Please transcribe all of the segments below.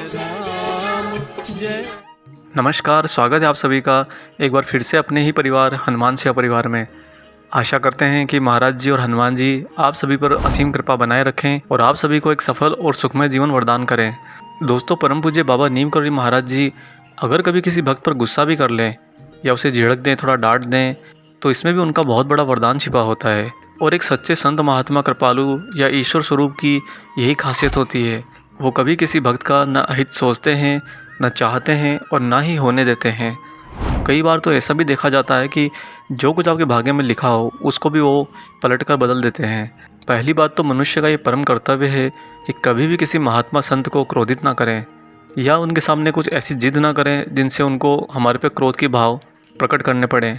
राम जय। नमस्कार, स्वागत है आप सभी का एक बार फिर से अपने ही परिवार हनुमान सेवा परिवार में। आशा करते हैं कि महाराज जी और हनुमान जी आप सभी पर असीम कृपा बनाए रखें और आप सभी को एक सफल और सुखमय जीवन वरदान करें। दोस्तों, परम पूज्य बाबा नीम करौली महाराज जी अगर कभी किसी भक्त पर गुस्सा भी कर लें या उसे झिड़क दें, थोड़ा डांट दें, तो इसमें भी उनका बहुत बड़ा वरदान छिपा होता है। और एक सच्चे संत महात्मा कृपालु या ईश्वर स्वरूप की यही खासियत होती है। वो कभी किसी भक्त का न अहित सोचते हैं, न चाहते हैं और ना ही होने देते हैं। कई बार तो ऐसा भी देखा जाता है कि जो कुछ आपके भाग्य में लिखा हो उसको भी वो पलटकर बदल देते हैं। पहली बात तो मनुष्य का ये परम कर्तव्य है कि कभी भी किसी महात्मा संत को क्रोधित ना करें या उनके सामने कुछ ऐसी जिद ना करें जिनसे उनको हमारे पे क्रोध की भाव प्रकट करने पड़े।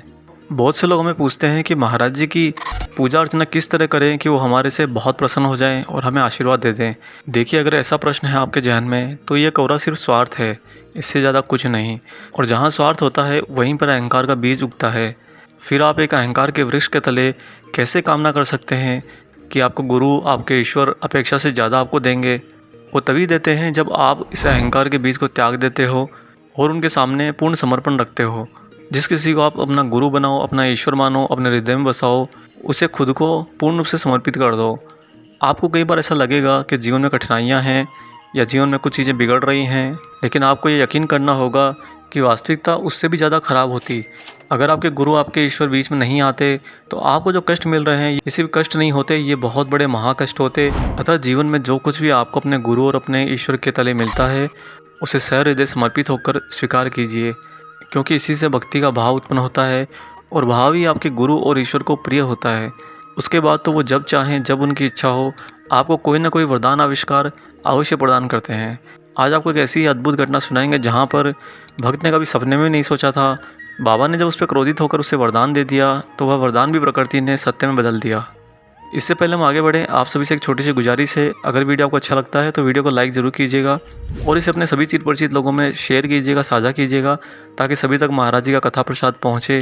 बहुत से लोग हमें पूछते हैं कि महाराज जी की पूजा अर्चना किस तरह करें कि वो हमारे से बहुत प्रसन्न हो जाएं और हमें आशीर्वाद दे दें। देखिए, अगर ऐसा प्रश्न है आपके जहन में तो ये कोरा सिर्फ स्वार्थ है, इससे ज़्यादा कुछ नहीं। और जहाँ स्वार्थ होता है वहीं पर अहंकार का बीज उगता है। फिर आप एक अहंकार के वृक्ष के तले कैसे कामना कर सकते हैं कि आपको गुरु, आपके ईश्वर अपेक्षा से ज़्यादा आपको देंगे। वो तभी देते हैं जब आप इस अहंकार के बीज को त्याग देते हो और उनके सामने पूर्ण समर्पण रखते हो। जिस किसी को आप अपना गुरु बनाओ, अपना ईश्वर मानो, अपने हृदय में बसाओ, उसे खुद को पूर्ण रूप से समर्पित कर दो। आपको कई बार ऐसा लगेगा कि जीवन में कठिनाइयाँ हैं या जीवन में कुछ चीज़ें बिगड़ रही हैं, लेकिन आपको ये यकीन करना होगा कि वास्तविकता उससे भी ज़्यादा खराब होती। अगर आपके गुरु, आपके ईश्वर बीच में नहीं आते तो आपको जो कष्ट मिल रहे हैं ये सिर्फ कष्ट नहीं होते, ये बहुत बड़े महाकष्ट होते। अतः जीवन में जो कुछ भी आपको अपने गुरु और अपने ईश्वर के तले मिलता है उसे सहृदय समर्पित होकर स्वीकार कीजिए, क्योंकि इसी से भक्ति का भाव उत्पन्न होता है और भाव ही आपके गुरु और ईश्वर को प्रिय होता है। उसके बाद तो वो जब चाहें, जब उनकी इच्छा हो, आपको कोई ना कोई वरदान आविष्कार अवश्य प्रदान करते हैं। आज आपको एक ऐसी अद्भुत घटना सुनाएंगे जहाँ पर भक्त ने कभी सपने में नहीं सोचा था, बाबा ने जब उस पर क्रोधित होकर उसे वरदान दे दिया तो वह वरदान भी प्रकृति ने सत्य में बदल दिया। इससे पहले हम आगे बढ़ें, आप सभी से एक छोटी सी गुजारिश है, अगर वीडियो आपको अच्छा लगता है तो वीडियो को लाइक ज़रूर कीजिएगा और इसे अपने सभी चिर परिचित लोगों में शेयर कीजिएगा, साझा कीजिएगा, ताकि सभी तक महाराज जी का कथा प्रसाद पहुँचे।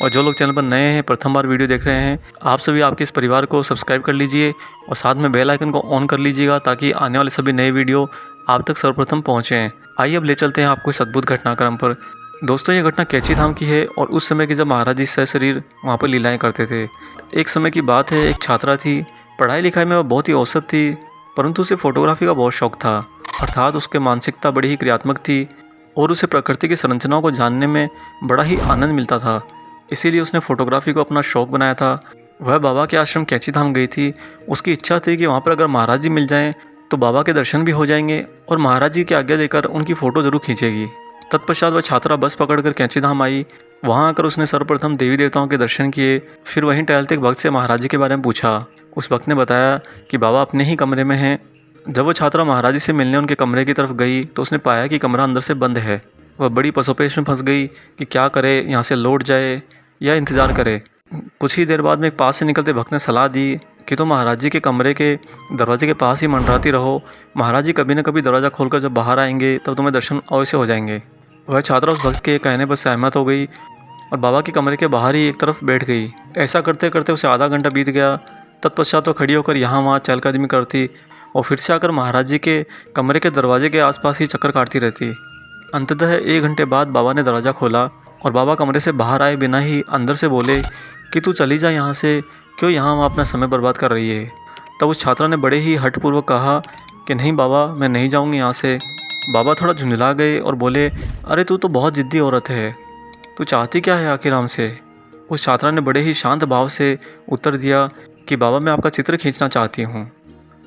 और जो लोग चैनल पर नए हैं, प्रथम बार वीडियो देख रहे हैं, आप सभी आपके इस परिवार को सब्सक्राइब कर लीजिए और साथ में बेल आइकन को ऑन कर लीजिएगा ताकि आने वाले सभी नए वीडियो आप तक सर्वप्रथम पहुँचें। आइए अब ले चलते हैं आपको इस अद्भुत घटनाक्रम पर। दोस्तों, ये घटना कैची धाम की है और उस समय की जब महाराज जी सशरीर वहाँ पर लीलाएं करते थे। एक समय की बात है, एक छात्रा थी, पढ़ाई लिखाई में वह बहुत ही औसत थी, परंतु उसे फोटोग्राफी का बहुत शौक था। अर्थात उसकी मानसिकता बड़ी ही क्रियात्मक थी और उसे प्रकृति की संरचनाओं को जानने में बड़ा ही आनंद मिलता था। इसीलिए उसने फोटोग्राफी को अपना शौक बनाया था। वह बाबा के आश्रम कैची धाम गई थी। उसकी इच्छा थी कि वहाँ पर अगर महाराज जी मिल जाएँ तो बाबा के दर्शन भी हो जाएंगे और महाराज जी की आज्ञा देकर उनकी फ़ोटो ज़रूर खींचेगी। तत्पश्चात वह छात्रा बस पकड़कर कैंची धाम आई। वहां आकर उसने सर्वप्रथम देवी देवताओं के दर्शन किए। फिर वहीं टहलते एक भक्त से महाराज जी के बारे में पूछा। उस भक्त ने बताया कि बाबा अपने ही कमरे में हैं। जब वह छात्रा महाराज जी से मिलने उनके कमरे की तरफ गई तो उसने पाया कि कमरा अंदर से बंद है। वह बड़ी पसोपेश में फंस गई कि क्या करे, यहाँ से लौट जाए या इंतज़ार करे। कुछ ही देर बाद में एक पास से निकलते भक्त ने सलाह दी कि तो महाराज जी के कमरे के दरवाजे के पास ही मंडराती रहो, महाराज जी कभी न कभी दरवाज़ा खोलकर जब बाहर आएंगे तब तुम्हें दर्शन अवश्य हो जाएंगे। वह छात्रा उस भक्त के कहने पर सहमत हो गई और बाबा के कमरे के बाहर ही एक तरफ बैठ गई। ऐसा करते करते उसे आधा घंटा बीत गया। तत्पश्चात वो खड़ी होकर यहाँ वहाँ चहलकदमी करती और फिर से आकर महाराज जी के कमरे के दरवाजे के आसपास ही चक्कर काटती रहती। अंततः 1 घंटे बाद बाबा ने दरवाज़ा खोला और बाबा कमरे से बाहर आए बिना ही अंदर से बोले कि तू चली जा यहाँ से, क्यों यहाँ वहाँ अपना समय बर्बाद कर रही है। तब उस छात्रा ने बड़े ही हठपूर्वक कहा कि नहीं बाबा, मैं नहीं जाऊँगी यहाँ से। बाबा थोड़ा झुंझला गए और बोले, अरे तू तो बहुत ज़िद्दी औरत है, तू चाहती क्या है आखिर हमसे। उस छात्रा ने बड़े ही शांत भाव से उत्तर दिया कि बाबा, मैं आपका चित्र खींचना चाहती हूँ।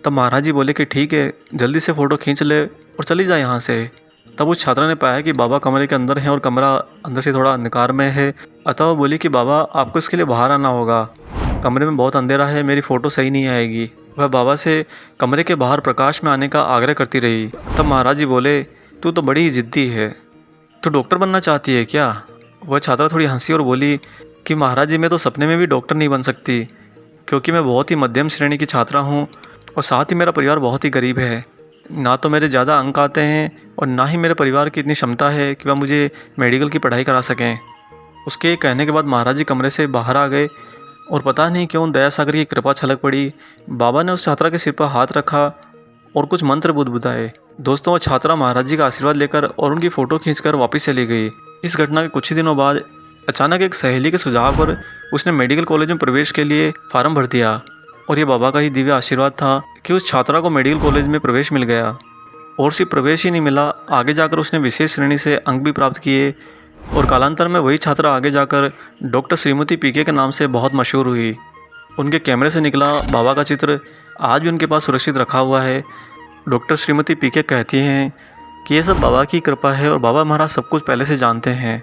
तब महाराज जी बोले कि ठीक है, जल्दी से फ़ोटो खींच ले और चली जा यहाँ से। तब उस छात्रा ने पाया कि बाबा कमरे के अंदर हैं और कमरा अंदर से थोड़ा अंधकार में है। अतः वो बोली कि बाबा, आपको इसके लिए बाहर आना होगा, कमरे में बहुत अंधेरा है, मेरी फ़ोटो सही नहीं आएगी। वह बाबा से कमरे के बाहर प्रकाश में आने का आग्रह करती रही। तब महाराज जी बोले, तू तो बड़ी ही ज़िद्दी है, तू डॉक्टर बनना चाहती है क्या। वह छात्रा थोड़ी हंसी और बोली कि महाराज जी, मैं तो सपने में भी डॉक्टर नहीं बन सकती, क्योंकि मैं बहुत ही मध्यम श्रेणी की छात्रा हूँ और साथ ही मेरा परिवार बहुत ही गरीब है। ना तो मेरे ज़्यादा अंक आते हैं और ना ही मेरे परिवार की इतनी क्षमता है कि वह मुझे मेडिकल की पढ़ाई करा सकें। उसके कहने के बाद महाराज जी कमरे से बाहर आ गए और पता नहीं क्यों दया सागर की कृपा छलक पड़ी। बाबा ने उस छात्रा के सिर पर हाथ रखा और कुछ मंत्र बुदबुदाए। दोस्तों, वो छात्रा महाराज जी का आशीर्वाद लेकर और उनकी फ़ोटो खींचकर वापस चली गई। इस घटना के कुछ ही दिनों बाद अचानक एक सहेली के सुझाव पर उसने मेडिकल कॉलेज में प्रवेश के लिए फार्म भर दिया और ये बाबा का ही दिव्य आशीर्वाद था कि उस छात्रा को मेडिकल कॉलेज में प्रवेश मिल गया। और सिर्फ प्रवेश ही नहीं मिला, आगे जाकर उसने विशेष श्रेणी से अंक भी प्राप्त किए और कालांतर में वही छात्रा आगे जाकर डॉक्टर श्रीमती पीके के नाम से बहुत मशहूर हुई। उनके कैमरे से निकला बाबा का चित्र आज भी उनके पास सुरक्षित रखा हुआ है। डॉक्टर श्रीमती पीके कहती हैं कि ये सब बाबा की कृपा है और बाबा महाराज सब कुछ पहले से जानते हैं।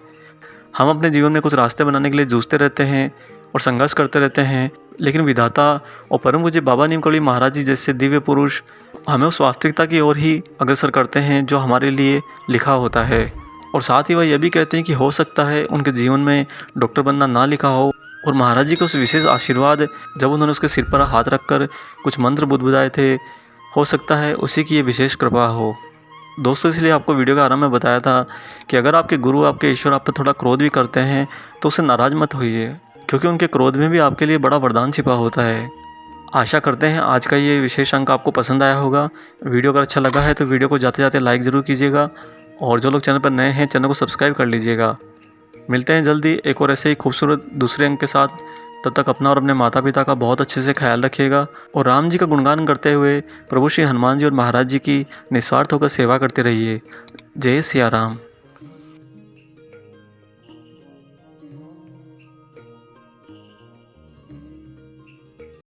हम अपने जीवन में कुछ रास्ते बनाने के लिए जूझते रहते हैं और संघर्ष करते रहते हैं, लेकिन विधाता और परम पूज्य बाबा नीमकरोली महाराज जी जैसे दिव्य पुरुष हमें उस वास्तविकता की ओर ही अग्रसर करते हैं जो हमारे लिए लिखा होता है। और साथ ही वह यह भी कहते हैं कि हो सकता है उनके जीवन में डॉक्टर बनना ना लिखा हो और महाराज जी के उस विशेष आशीर्वाद जब उन्होंने उसके सिर पर हाथ रखकर कुछ मंत्र बुदबुदाए थे, हो सकता है उसी की ये विशेष कृपा हो। दोस्तों, इसलिए आपको वीडियो के आरंभ में बताया था कि अगर आपके गुरु, आपके ईश्वर आप पर थोड़ा क्रोध भी करते हैं तो उससे नाराज़ मत होइए, क्योंकि उनके क्रोध में भी आपके लिए बड़ा वरदान छिपा होता है। आशा करते हैं आज का ये विशेष अंक आपको पसंद आया होगा। वीडियो अगर अच्छा लगा है तो वीडियो को जाते जाते लाइक ज़रूर कीजिएगा और जो लोग चैनल पर नए हैं चैनल को सब्सक्राइब कर लीजिएगा। मिलते हैं जल्दी एक और ऐसे ही खूबसूरत दूसरे अंक के साथ। तब तक अपना और अपने माता पिता का बहुत अच्छे से ख्याल रखिएगा और राम जी का गुणगान करते हुए प्रभु श्री हनुमान जी और महाराज जी की निस्वार्थ होकर सेवा करते रहिए। जय सिया राम।